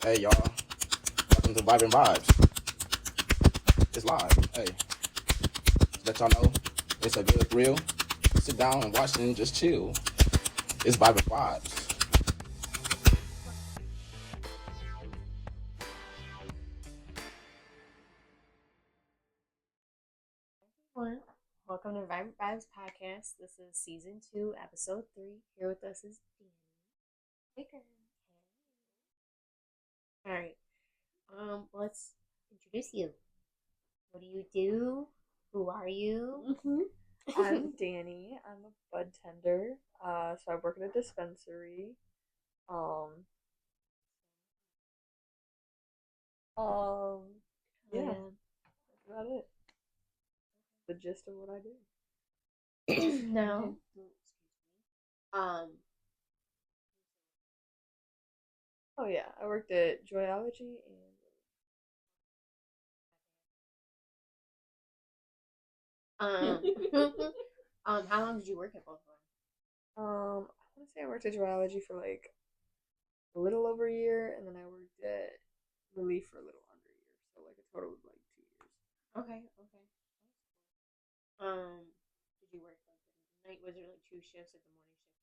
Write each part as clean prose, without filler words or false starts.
Hey y'all, welcome to Vibing Vibes. It's live. Hey, let y'all know it's a good thrill. Sit down and watch and just chill. It's Vibing Vibes. Everyone, welcome to Vibrant Vibes Podcast. This is season 2, episode 3. Here with us is Danny. Baker. All right. Let's introduce you. What do you do? Who are you? I'm Danny. I'm a budtender. So I work at a dispensary. Um, yeah, that's about it. The gist of what I do. No. Um. Oh yeah, I worked at Joyology Um. How long did you work at both of them? I want to say I worked at Joyology for like a little over a year, and then I worked at Relief for a little under a year, so like a total of like 2 years. Okay. Did you work like the night? Was it like two shifts, like the morning shift?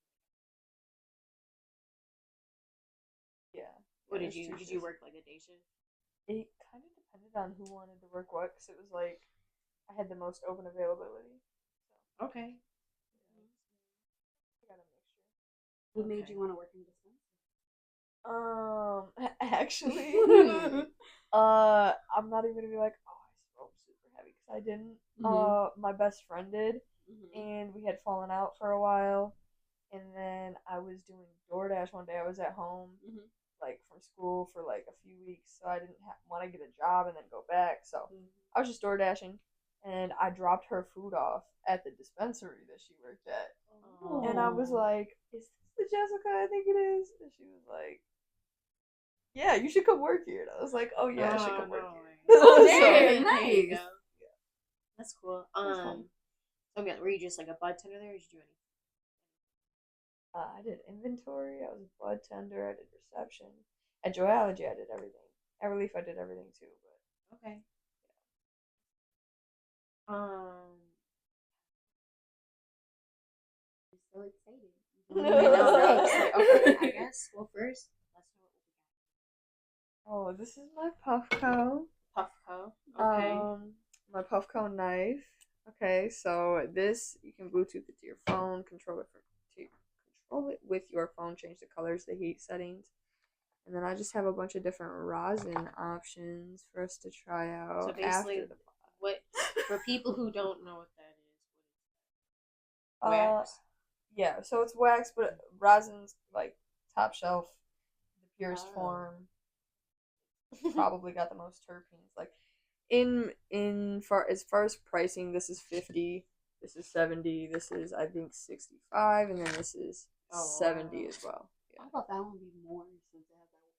Yeah. What there's did you two did you shifts. work like a day shift? It kind of depended on who wanted to work what, because it was like I had the most open availability. So Okay. I got a mixture. What made you want to work in dispensary? Actually, I'm not even gonna be like, oh, I smoked super heavy because I didn't. My best friend did, and we had fallen out for a while. And then I was doing DoorDash one day. I was at home, like from school for like a few weeks, so I didn't want to get a job and then go back. So I was just DoorDashing, and I dropped her food off at the dispensary that she worked at. Oh. And I was like, is this the Jessica I think it is? And she was like, yeah, you should come work here. And I was like, oh yeah, I should come work here. Oh, So, dang, nice. there you go. That's cool. That's fun. So were you just like a bud tender there, or did you do anything? I did inventory. I was a bud tender. I did reception. At Joyology, I did everything. At Relief, I did everything too. But Okay. I'm so excited. I know, right? Okay, I guess. Well, first, let's know what we oh, this is my Puffco. got. Puffco. Okay. My Puffco knife. Okay, so this you can Bluetooth it to your phone, control it with your phone, change the colors, the heat settings. And then I just have a bunch of different rosin options for us to try out. So basically, after the what for people who don't know what that is, pod. wax. Yeah, so it's wax, but rosin's like top shelf, the purest Oh. form. Probably got the most terpenes. Like in far as pricing, this is 50, this is 70, this is I think 65, and then this is 70 as well. I thought that one would be more since it has that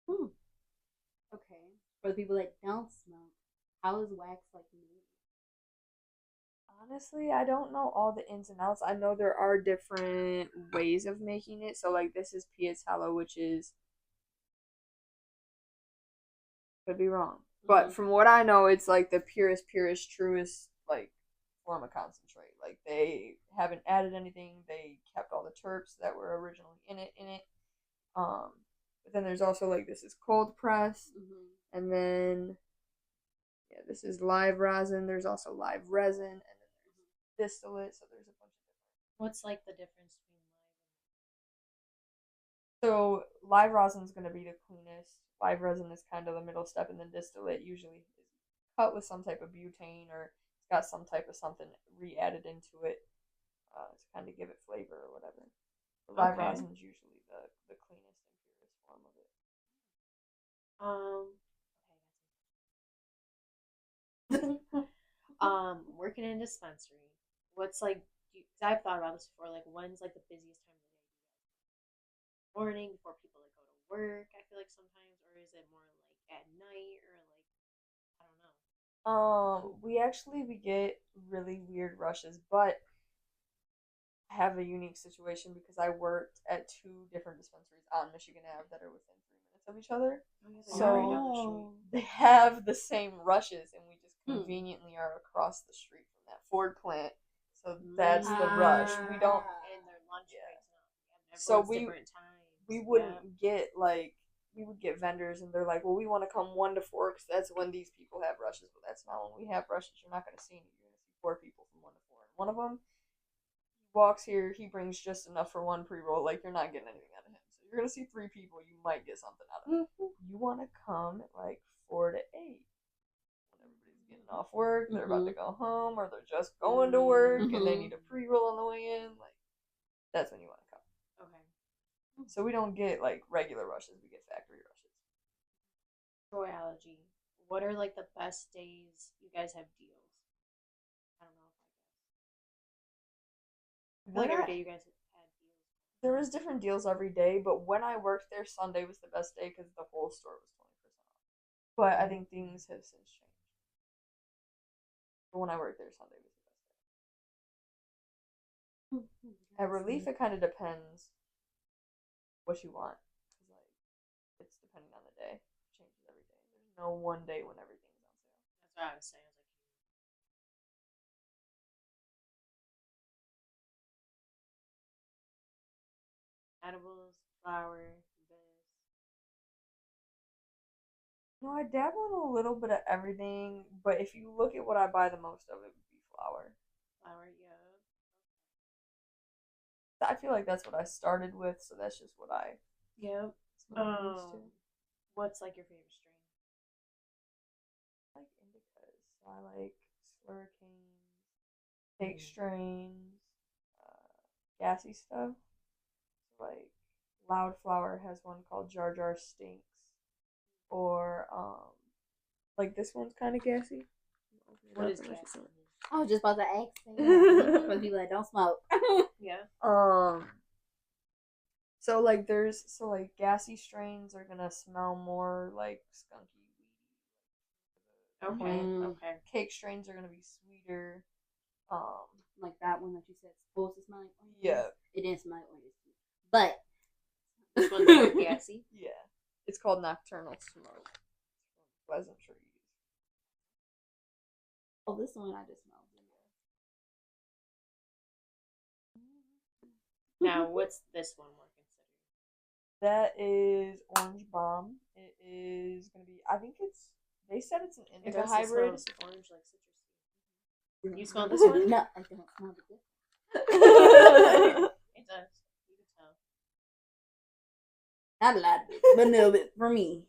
Yeah. Okay. For the people that don't smoke, how is wax like made? Honestly, I don't know all the ins and outs. I know there are different ways of making it. So like this is piatello, which is could be wrong. But from what I know, it's like the purest, truest like form of concentrate. Like they haven't added anything. They kept all the terps that were originally in it. But then there's also like this is cold pressed, and then yeah, this is live rosin. There's also live resin, and then there's distillate. So there's a bunch of different. What's like the difference between So live rosin is going to be the cleanest. Live resin is kind of the middle step, and then distillate usually is cut with some type of butane or it's got some type of something re-added into it to kind of give it flavor or whatever. The live rosin is usually the cleanest and purest form of it. Working in a dispensary. What's like? Cause I've thought about this before. Like, when's like the busiest time of the day? Morning before people like go to work. I feel like sometimes, or is it more like at night or like I don't know. We get really weird rushes, but have a unique situation because I worked at 2 different dispensaries on Michigan Ave that are within 3 minutes of each other. So they have the same rushes, and we just conveniently are across the street from that Ford plant. So that's the rush. We don't. And their lunch breaks now. So Everyone's different times. we wouldn't get like we would get vendors, and they're like, well, we want to come 1 to 4 because that's when these people have rushes. But that's not when we have rushes. You're not going to see any. You're going to see 4 people from 1 to 4. And one of them walks here. He brings just enough for 1 pre-roll. Like, you're not getting anything out of him. So you're going to see 3 people. You might get something out of it. You want to come at like 4 to 8 when everybody's getting off work. They're about to go home, or they're just going to work and they need a pre-roll on the way in. Like, that's when you want to come. Okay. So we don't get like regular rushes, we get factory rushes. Royology. What are like the best days you guys have deals? I don't know if I feel like every day you guys have had deals. There was different deals every day, but when I worked there, Sunday was the best day because the whole store was 20% off. But I think things have since changed. But when I worked there, Sunday was the best day. At Relief, it kind of depends what you want. 'Cause, like, it's depending on the day. It changes every day. There's no one day when everything's on sale. That's what I was saying. I was like, edibles, flour, this. No, I dabble in a little bit of everything, but if you look at what I buy the most of, it would be flour. Flour, yeah. I feel like that's what I started with, so that's just what I Yep. smoke used to. What's like your favorite strain? I like indicas. So I like slurricanes, cake strains, gassy stuff. So like Loud Flower has one called Jar Jar Stinks, or like this one's kind of gassy. What is gassy? I was just about to ask that. For people that don't smoke. Yeah. So like gassy strains are gonna smell more like skunky, weedy. Okay. Okay. Cake strains are gonna be sweeter. Like that one that you said supposed to smell like orange. Yeah. It didn't smell like orange. But This one's like gassy. Yeah. It's called Nocturnal Smoke. Pleasant Trees. oh, this one I just smelled. Now, what's this one more considered? That is Orange Bomb. It is gonna be. I think it's. They said it's an It indica does hybrid. smell orange, like citrusy. You smell this one? No, I don't smell the difference. It does. You can tell. Not a lot of it, but a little bit for me.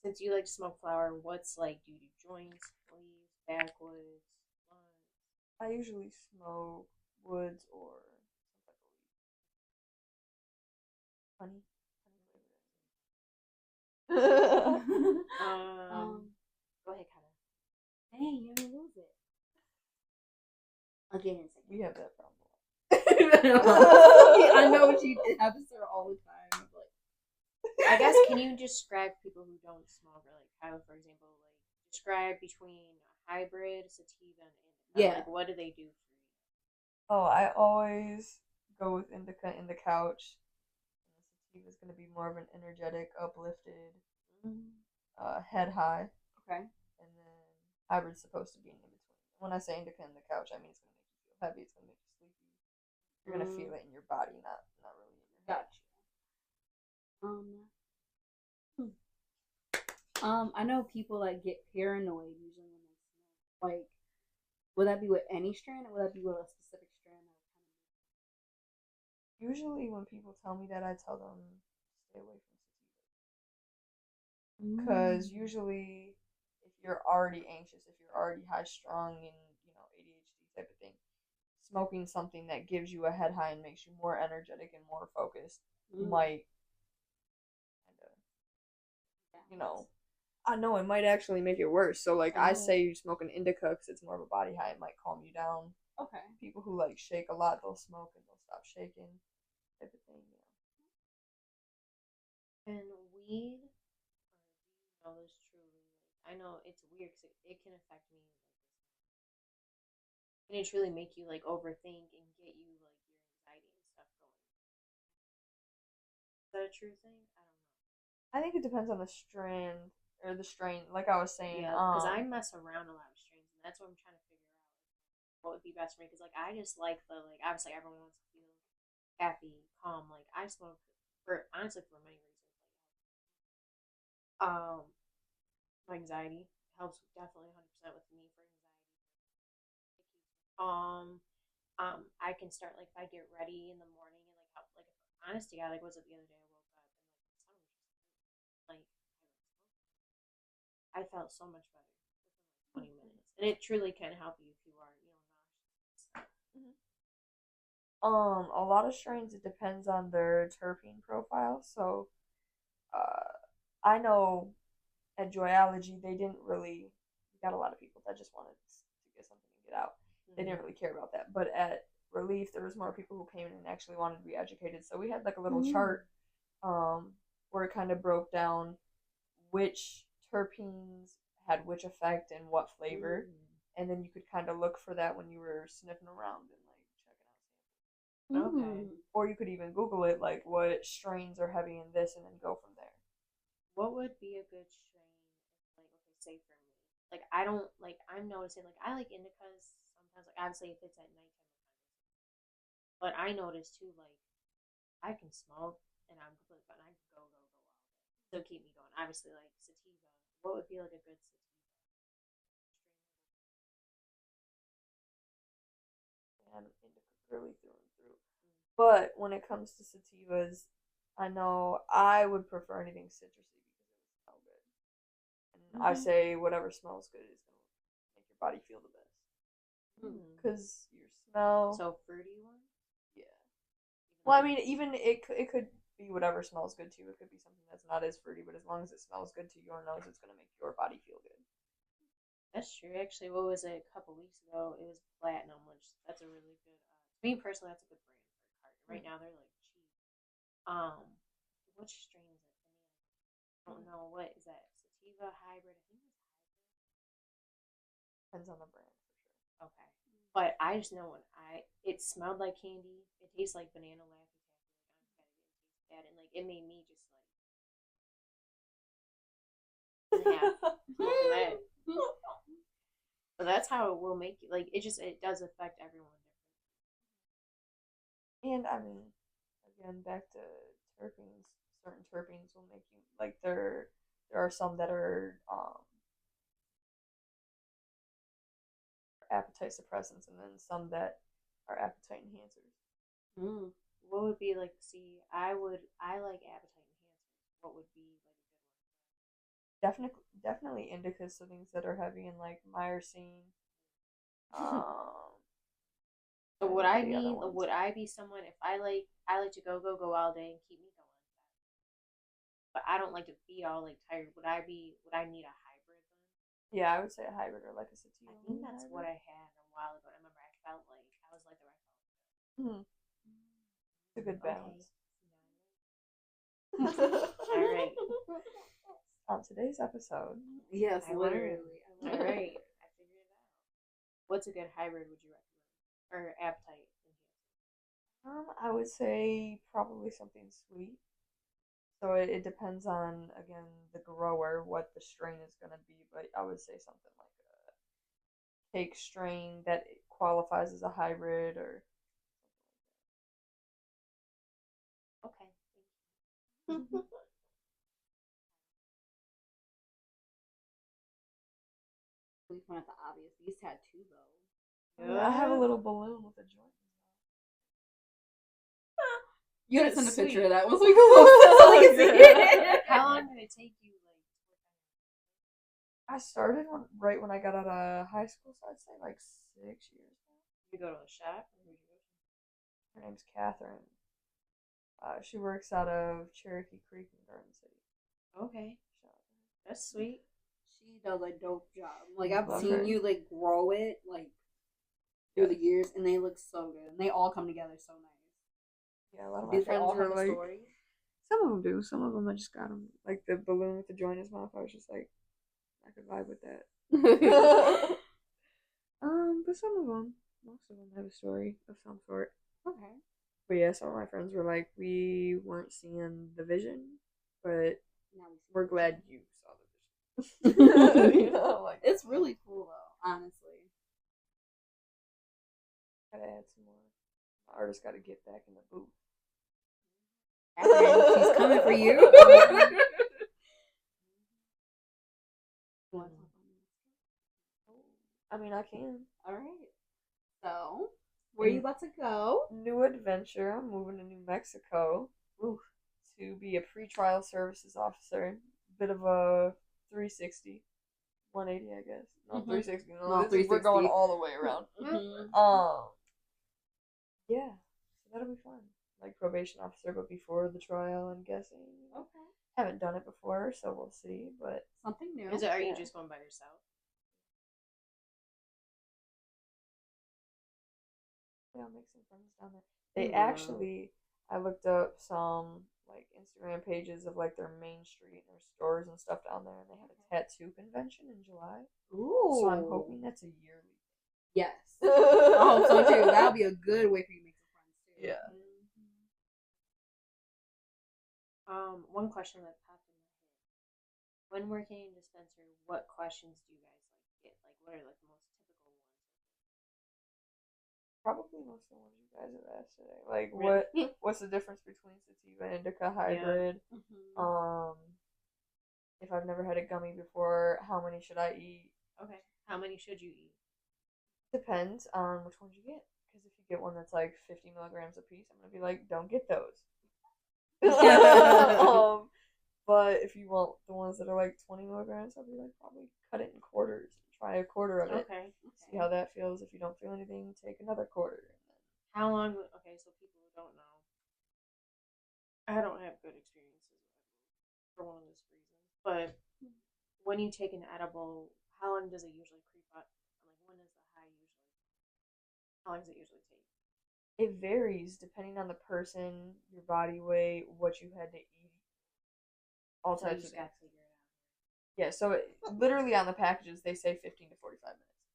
Since you like to smoke flower, what's like, do you do joints, leaves, backwoods, blunts? I usually smoke woods or some type of honey. Go ahead, Kata. Dang, you're gonna lose it. Again, We have that problem. I know what you did. Happens to her all the time. Like, I guess, can you describe people who don't smoke, or like Kyla, for example, like describe between a hybrid, sativa, and indica? Yeah. Like, what do they do for you? Oh, I always go with indica in the couch. And the sativa is going to be more of an energetic, uplifted, head high. okay. And then hybrid's supposed to be in between. When I say indica in the couch, I mean it's going to make you feel heavy. It's going to make you sleepy. You're going to feel it in your body, not really in your head. Gotcha. I know people that get paranoid usually when they smoke. Like, would that be with any strain, or would that be with a specific strain? Usually when people tell me that, I tell them stay away from sativa. Because usually if you're already anxious, if you're already high strung and, ADHD type of thing, smoking something that gives you a head high and makes you more energetic and more focused might I know it might actually make it worse. So like I say you smoke an indica because it's more of a body high. It might calm you down. Okay. People who like shake a lot, they'll smoke and they'll stop shaking, type of thing. And weed, or do you know this truly? Like, I know it's weird because it can affect me. And it truly make you like overthink and get you like your anxiety and stuff going. Is that a true thing? I don't know. I think it depends on the strand or the strain. Like I was saying, Yeah, because I mess around a lot with strains, and that's what I'm trying to figure out what would be best for me. Because like I just like the like obviously everyone wants to feel happy, calm. Like I smoke for honestly for many reasons. My anxiety helps definitely 100% with me for anxiety. It keeps me calm. I can start like if I get ready in the morning and like help like if, honestly, I like was it the other day I woke up and like the sun was just like I felt so much better within like 20 minutes, and it truly can help you if you are nauseous. a lot of strains it depends on their terpene profile. So, I know at Joyology they didn't really. We got a lot of people that just wanted to get something and get out. They didn't really care about that. But at Relief, there was more people who came in and actually wanted to be educated. So we had like a little chart, where it kind of broke down which terpenes had which effect and what flavor, and then you could kind of look for that when you were sniffing around and like checking out samples. Okay. Or you could even Google it, like what strains are heavy in this, and then go from there. What would be a good strain? If, like, okay, say for me, like I don't like. I'm noticing like I like indicas sometimes. Like obviously if it's at nighttime, but I notice too like I can smoke and I'm completely fine. I can go all day. So keep me going. Obviously like sativa. What would be like a good sativa And indica really through and through. But when it comes to sativas, I know I would prefer anything citrusy because it would smell good. And I say whatever smells good is going to make your body feel the best. Because your smell. So fruity one? Yeah. Well, I mean, even it could be whatever smells good to you. It could be something that's not as fruity, but as long as it smells good to your nose, it's going to make your body feel good. That's true. Actually, what was it a couple weeks ago? It was Platinum, which that's a really good. To me personally, that's a good brand for a carton. Right now, they're like cheap. Which strain is it? I don't know. What is that? Sativa hybrid? I think it's hybrid. Depends on the brand for sure. Okay, but I just know when it smelled like candy. It tastes like banana laffy taffy. Like I'm kind of getting taste that, and like it made me just like yeah. But that's how it will make you like it. Just it does affect everyone differently. And I mean, again, back to terpenes. Certain terpenes will make you like there are some that are appetite suppressants, and then some that are appetite enhancers. What would be like? See, I like appetite enhancers. What would be like a good one? Definitely indicas, so things that are heavy in like myrcene. So would I be someone if I like to go all day and keep me going, but I don't like to be all like tired. Would I need a hybrid then? Yeah, I would say a hybrid or like a sativa. I think that's what I had a while ago. I remember I felt like I was like the right. It's a good balance. All right. On today's episode. Yes, I literally. All right. I figured it out. What's a good hybrid would you recommend? Or appetite enhancer? I would say probably something sweet. So it depends on, again, the grower, what the strain is going to be, but I would say something like a cake strain that qualifies as a hybrid or Okay. Thank you. We went at the obvious. These tattoo though. Yeah, I have a little balloon with a joint. You gotta send a Sweet. picture of that once we go so we can see it. How long did it take you? I started right when I got out of high school, so I'd say like 6 years now. You go to a shop? Or who'd you go to? Her name's Catherine. She works out of Cherokee Creek in Garden City. Okay. That's sweet. She does a dope job. Like I've Love seen her. you like grow it like through the years, and they look so good, and they all come together so nice. Yeah, a lot of my Do they friends all were have a like, story? some of them do. Some of them I just got them. Like the balloon with the joint in his mouth, I was just like, I could vibe with that. But some of them, most of them have a story of some sort. Okay. But yeah, some of my friends were like, we weren't seeing the vision, but Now we see we're the glad vision. you saw the vision. You know, like It's really cool though, honestly. gotta add some more. My artist gotta get back in the booth. Catherine, she's coming for you. I mean, I can. All right. So, where you about to go? New adventure. I'm moving to New Mexico. Ooh. To be a pretrial services officer. Bit of a 360. 180, I guess. No, 360. No, No, we're going 360. all the way around. Yeah. So that'll be fun. Like probation officer, but before the trial, I'm guessing. Okay. Haven't done it before, so we'll see. But Something new. Are you Yeah. just going by yourself? yeah, I'll make some friends down there. They actually, I looked up some like Instagram pages of like their main street and their stores and stuff down there, and they had a tattoo convention in July. Ooh. So I'm hoping that's a yearly. Yes. I hope so too. That'll be a good way for you to make some friends too. Yeah. One question that popped in my head: when working in dispensary, what questions do you guys like get? Like, what are like the most typical ones? Probably most of the ones you guys have asked today. Like, Really? what's the difference between sativa and indica hybrid? If I've never had a gummy before, how many should I eat? Okay. How many should you eat? Depends on which ones you get. Because if you get one that's like 50 milligrams a piece, I'm gonna be like, don't get those. But if you want the ones that are like 20 milligrams, I'll be like, probably cut it in quarters. Try a quarter of it. Okay. See how that feels. If you don't feel anything, take another quarter. How long? Okay, so people who don't know, I don't have good experiences for one of those reasons. But when you take an edible, how long does it usually creep up? Like, when is the high usually? How long does it usually take? It varies depending on the person, your body weight, what you had to eat. All So you types of just got things. to figure it out. Yeah, so literally on the packages, they say 15 to 45 minutes.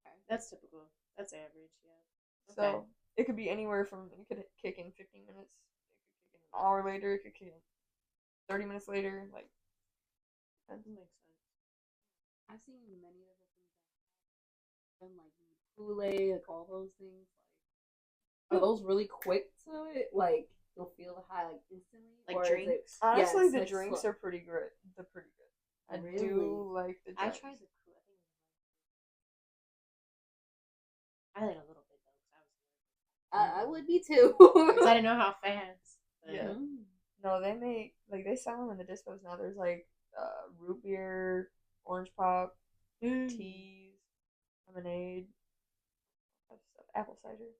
Okay, that's typical. That's average, yeah. So Okay. it could be anywhere from, it could kick in 15 minutes, it could kick in an hour later, it could kick in 30 minutes later. Like, That makes sense. I've seen many of the things that like Kool-Aid, like all those things. Like, are those really quick to it? Like, you'll feel the high like instantly. Like or is it- drinks? honestly, yes, the like drinks slow? are pretty good. They're pretty good. I Really? do like the I drinks. tried the cool. I like a little bit though, because I would be too. I didn't know how fast. But Yeah. No, they make, like, they sell them in the dispos now. There's like root beer, orange pop, teas, lemonade, that stuff. Apple cider.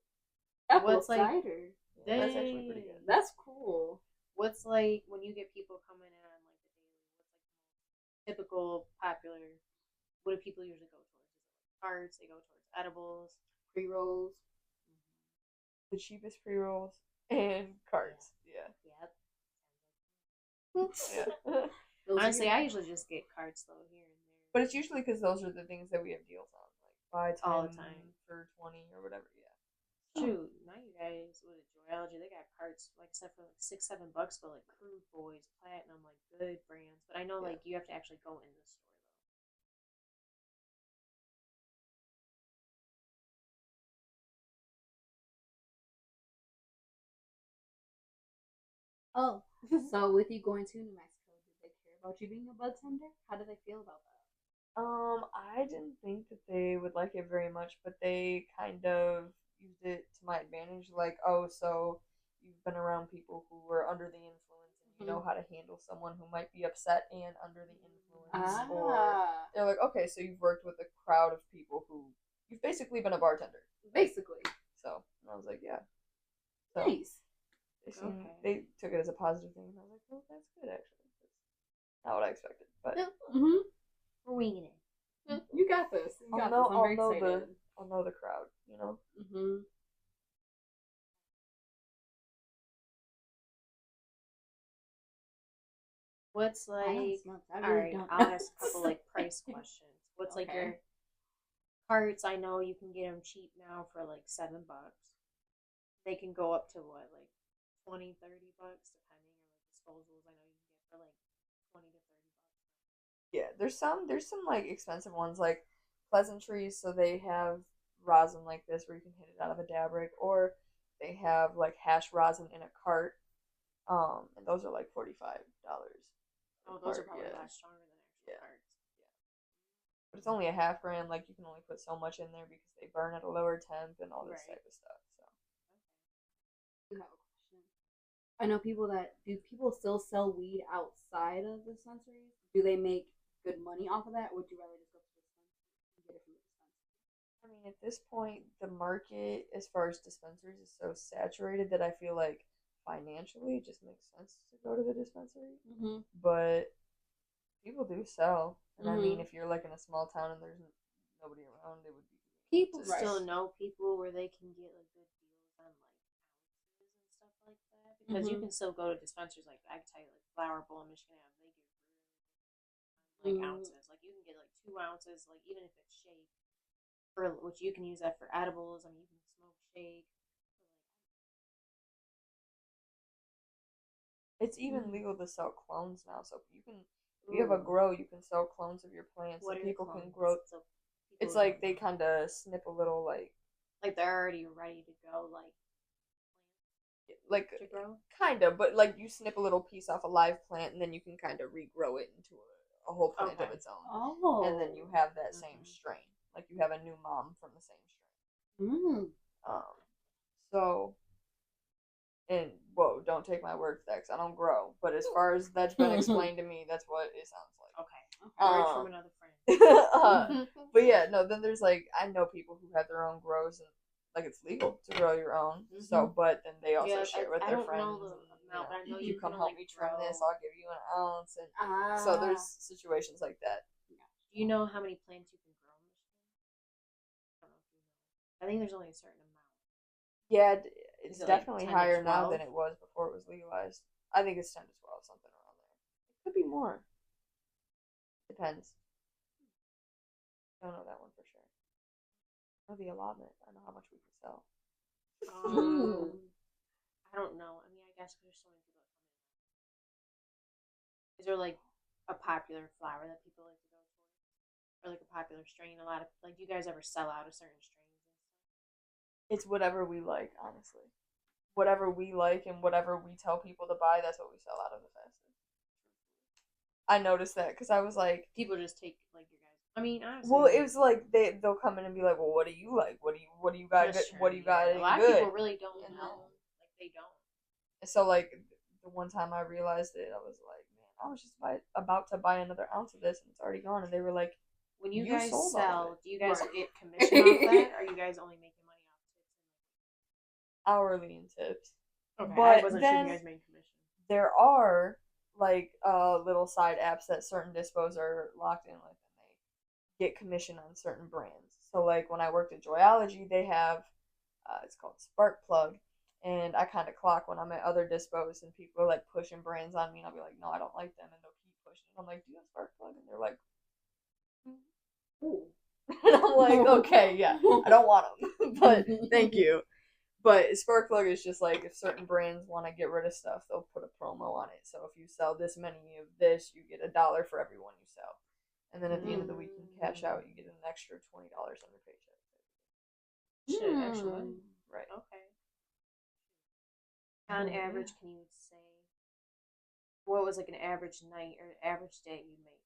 Apple What's like- cider. Yeah, that's actually pretty good. That's cool. What's like when you get people coming in on like the daily? What's like the typical popular? What do people usually go towards? Is it like carts? They go towards edibles. Pre-rolls. The cheapest pre rolls and cards. Yeah. Yep. Yeah. Those Honestly, are- I usually just get carts though here and there. But it's usually because those are the things that we have deals on. Like buy 10 All the time. for 20 or whatever. Yeah. Shoot, now you guys with Joyology, they got carts like except for like $6-7, but like Crude Boys, Platinum, like good brands. But I know like you have to actually go in the store though. Oh, so with you going to New Mexico, did they care about you being a budtender? How did they feel about that? I didn't think that they would like it very much, but they kind of used it to my advantage. Like, oh, so you've been around people who were under the influence, and you know how to handle someone who might be upset and under the influence. Or they're like, okay, so you've worked with a crowd of people who you've basically been a bartender. Basically. So and I was like, yeah. So Nice. they took it as a positive thing. And I was like, well, that's good actually. That's not what I expected, but We're winging it. You got this. You got this. I'm very excited. I'll know the crowd, you know. What's I know like? it's not. I All really right, don't I'll know. ask a couple like price questions. What's like Okay. your carts, I know you can get them cheap now for like $7. They can go up to what, like 20, $30 depending, or like disposals. I know you can get for like 20 to $30. Yeah, there's some like expensive ones like pleasantries, so they have rosin like this where you can hit it out of a dab rig, or they have like hash rosin in a cart. And those are like $45. Oh, those are probably a lot stronger than actual carts. But it's only a half gram. Like you can only put so much in there because they burn at a lower temp and all this Right. type of stuff. So I have a question. I know do people still sell weed outside of dispensaries? Do they make good money off of that? Or would you rather just go to the dispensary and get it from the dispensary? I mean, at this point, the market as far as dispensaries is so saturated that I feel like financially it just makes sense to go to the dispensary. Mm-hmm. But people do sell, and I mean, Mhm. if you're like in a small town and there's nobody around, it would be People Right. still know people where they can get like good deals on like ounces and stuff like that, because you Mhm. can still go to dispensaries like I can tell you like Flower Bowl in Michigan Ave, they get really like ounces. Like you can get like 2 ounces, like even if it's shake, for which you can use that for edibles. I mean, you can smoke shake. It's even Mhm. legal to sell clones now, so you can. If you have a grow, you can sell clones of your plants, What so are people clones? can grow. So people It's don't like they know. kind of snip a little, Like they're already ready to go, like to grow. kind of, but like you snip a little piece off a live plant, and then you can kind of regrow it into a whole plant of Okay. its own, Oh. and then you have that same Mhm. strain. Like you have a new mom from the same strain. Mm. So, and whoa, don't take my word for that 'cause I don't grow. But as far as that's been explained to me, that's what it sounds like. Okay. I heard from another friend. But yeah, no. Then there's like I know people who have their own grows and like it's legal to grow your own. So, but then they also Yeah, share with I their don't friends. know the and, amount, but I know you you come can help only me trim this. grow. I'll give you an ounce. And so there's situations like that. Do you know how many plants you can grow in Michigan? I don't know if you know. I think there's only a certain amount. Yeah, it's Is it like definitely 10 to higher now 12? than it was before it was legalized. I think it's 10 to 12, something around there. It could be more. Depends. Don't know that one for sure. I know the allotment. I know how much we can sell. I don't know. I mean, I guess there's so many people that come in. Is there like a popular flower that people like to go for, or like a popular strain? A lot of like, do you guys ever sell out of certain strains and stuff? It's whatever we like, honestly. Whatever we like and whatever we tell people to buy, that's what we sell out of the fastest. I noticed that because I was like, People just take like your guys. I mean, honestly. well, it was like they'll come in and be like, well, what do you like? What do you got? That's What do you true, got? yeah. A lot good? of people really don't And know. Like they don't. so like the one time I realized it, I was like, man, I was just about to buy another ounce of this and it's already gone. And they were like, When you You guys sold all of sell, it. do you guys Right. get commission off that? Or are you guys only making money off tips? hourly in tips. Okay, But I wasn't sure then if you guys made commission. there are like little side apps that certain dispos are locked in with, and they get commission on certain brands. So like when I worked at Joyology, they have it's called Spark Plug, and I kind of clock when I'm at other dispos and people are like pushing brands on me, and I'll be like, no, I don't like them, and they'll keep pushing. I'm like, do you have Spark Plug? And they're like, Ooh. and I'm like, okay, yeah, I don't want them, but thank you. But Spark Plug is just like if certain brands want to get rid of stuff, they'll put a promo on it. So if you sell this many of this, you get $1 for every one you sell. And then at the end of the week, you can cash out. You get an extra $20 on your paycheck. Shit, extra money. Right. Okay. On Yeah. average, can you say what was like an average night or average day you make?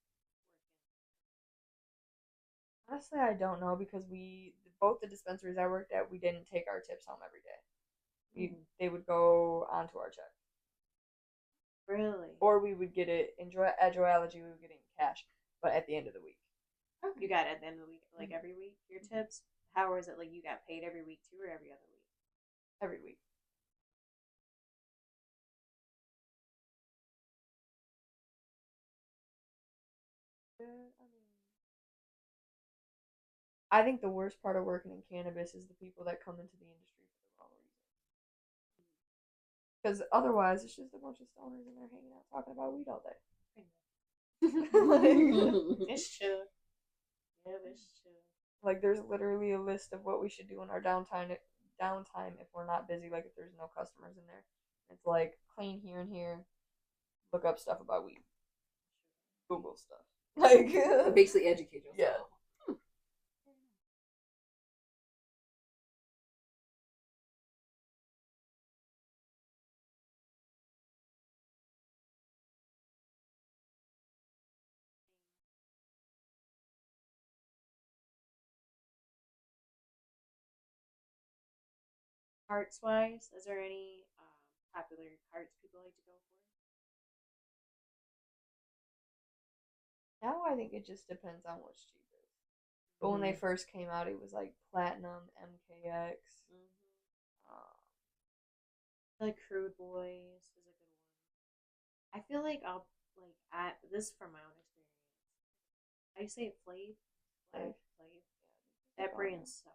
Honestly, I don't know because both the dispensaries I worked at, we didn't take our tips home every day. They would go onto our check. Really? Or we would get it at Joyology, we would get it in cash, but at the end of the week. You got it at the end of the week, like every week, your tips? How was it like you got paid every week too, or every other week? Every week. I think the worst part of working in cannabis is the people that come into the industry for the wrong reasons. Because otherwise, it's just a bunch of stoners and they're hanging out talking about weed all day. It's true. Yeah, it's true. Like, there's literally a list of what we should do in our downtime if we're not busy, like if there's no customers in there. It's like clean here and here, look up stuff about weed, Google stuff. Like Basically educate yourself. Yeah. Carts wise, is there any popular carts people like to go for? Now I think it just depends on what's cheapest. But when they first came out, it was like Platinum, MKX. Like Crude Boys is a good one. I feel like this is from my own experience. I say it Flav. Flav. That brand sucks.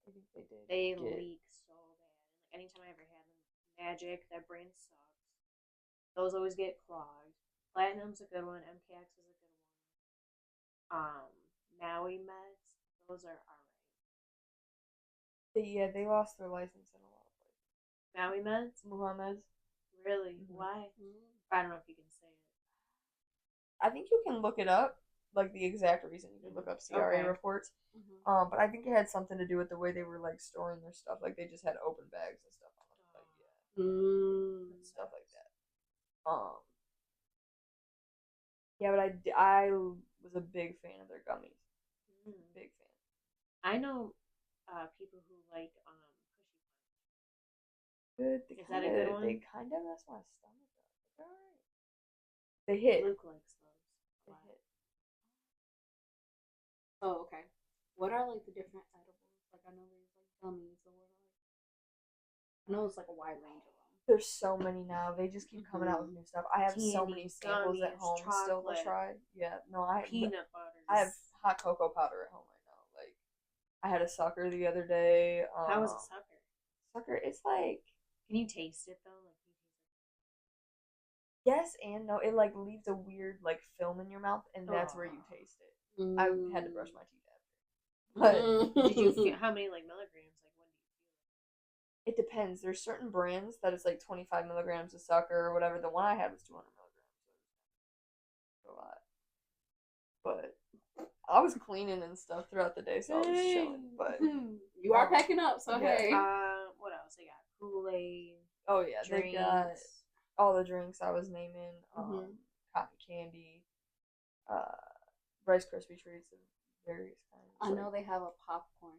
I think they did. They leak so bad. Like anytime I ever had them, Magic, that brand sucks. Those always get clogged. Platinum's a good one. MKX is a good one. Maui Meds, those are alright. They lost their license in a lot of places. Maui Meds? Meds. Really? Mhm. Why? I don't know if you can say it. I think you can look it up, like the exact reason. You can look up CRA Okay. reports. But I think it had something to do with the way they were like storing their stuff. Like they just had open bags and stuff on them. Like, and stuff like that. Yeah, but I was a big fan of their gummies. Big fan. I know people who like Good. Is that a good one? They kind of mess my stomach up. They're alright. They hit. Luke likes those. They hit. Oh, okay. What are like the different edibles? Like I know there's like gummies. So what are I know it's like a wide range of them. There's so many now. They just keep coming out with new stuff. I have so many Candies, samples at gummies, home still to chocolate, try. Yeah, no, I peanut butter. I have hot cocoa powder at home right now. Like, I had a sucker the other day. How was a sucker? Sucker, it's like, can you taste it though? Like, can you taste it? yes and no. It like leaves a weird like film in your mouth, and that's where you taste it. I had to brush my teeth after. But did you feel how many like milligrams? Like when do you feel it? It depends. There's certain brands that it's like 25 milligrams a sucker or whatever. The one I had was 200 milligrams. So a lot. But I was cleaning and stuff throughout the day, so I was chilling. But you are packing up, so yeah. hey. What else? They got Kool-Aid. Oh yeah, drinks. they got all the drinks I was naming. Cotton candy, Rice Krispie treats of various kinds. I know they have a popcorn.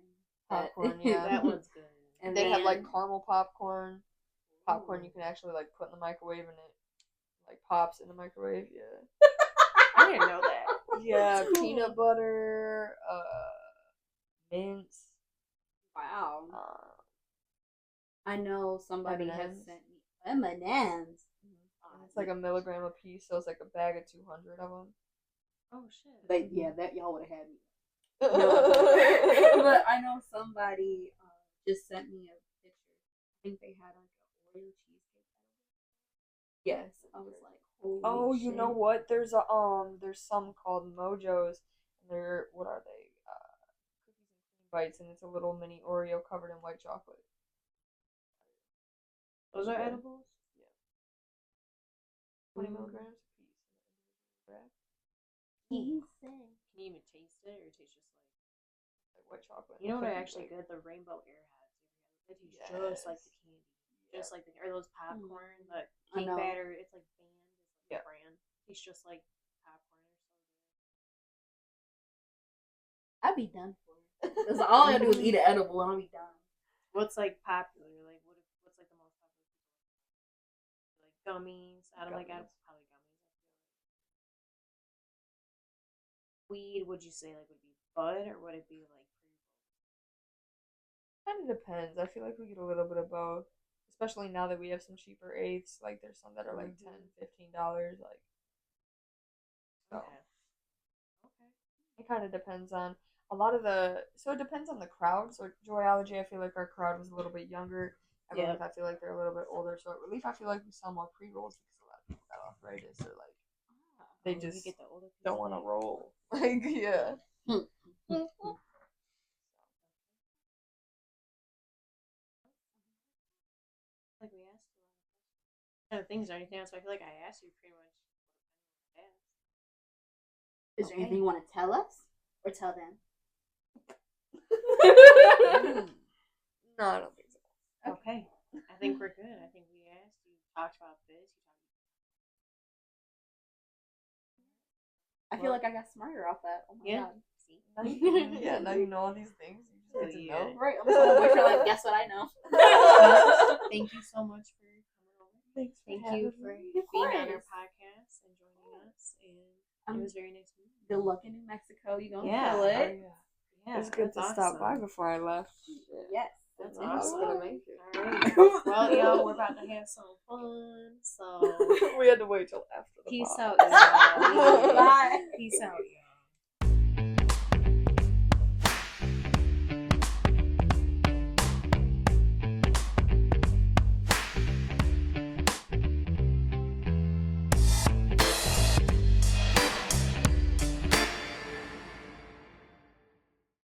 Popcorn, yeah. That one's good. And they have like caramel popcorn. Popcorn you can actually like put in the microwave and it like pops in the microwave. Yeah. I didn't know that. Yeah, peanut butter, mints. Wow. I know somebody has M&Ms. sent me M&Ms. It's like a milligram a piece, so it's like a bag of 200 of them. Oh shit. But yeah, that y'all would have had me. No. But I know somebody just sent me a picture. I think they had like an Oreo cheesecake. Yes. I was like, holy oh, shit. you know what? There's some called Mojos, and they're, what are they? Cookies and cream bites, and it's a little mini Oreo covered in white chocolate. Those are edibles? Yeah. 20 milligrams a piece. Can you even taste it, or it tastes just like white chocolate? You know what are actually good? The rainbow airheads. They taste just like the candy. Just like or those popcorn, the cake batter. It's like Band is like the brand. It's just like popcorn or something. I'd be done for it. Because all I do is eat an edible and I'll be done. What's like popular? Like what's like the most popular? Like gummies. I don't like probably gummies. Weed, would you say like would be bud or would it be like Kind of depends. I feel like we get a little bit of both. Especially now that we have some cheaper eighths, like there's some that are like $10, $15, like. So. Okay. It kind of depends on a lot of so it depends on the crowd. So Joyology, I feel like our crowd was a little bit younger. Everyone, I feel like they're a little bit older. So at Relief, I feel like we sell more pre-rolls because a lot of people got arthritis or like they just get the older don't want to roll. Like, yeah. kind of things or anything else. So I feel like I asked you pretty much. Is there anything you want to tell us or tell them? No, I don't think so. Okay. I think we're good. I think we asked. You talked about this. I feel like I got smarter off that. Oh my god. See? Yeah, now you know all these things. You just get to know. Right. I'm so wait for like guess what I know. Thank you so much for coming over. Thanks. Thank you for being on our podcast and joining us. And it was very nice meeting you. Good luck in New Mexico. You gonna Yeah. kill Oh, it? yeah. Yeah, It was good to that's stop by awesome. before I left. Yes. That's I was awesome. gonna make it. All right. Well, y'all, we're about to have some fun. So We had to wait till after the peace pod. out, y'all. Bye. Peace out, y'all.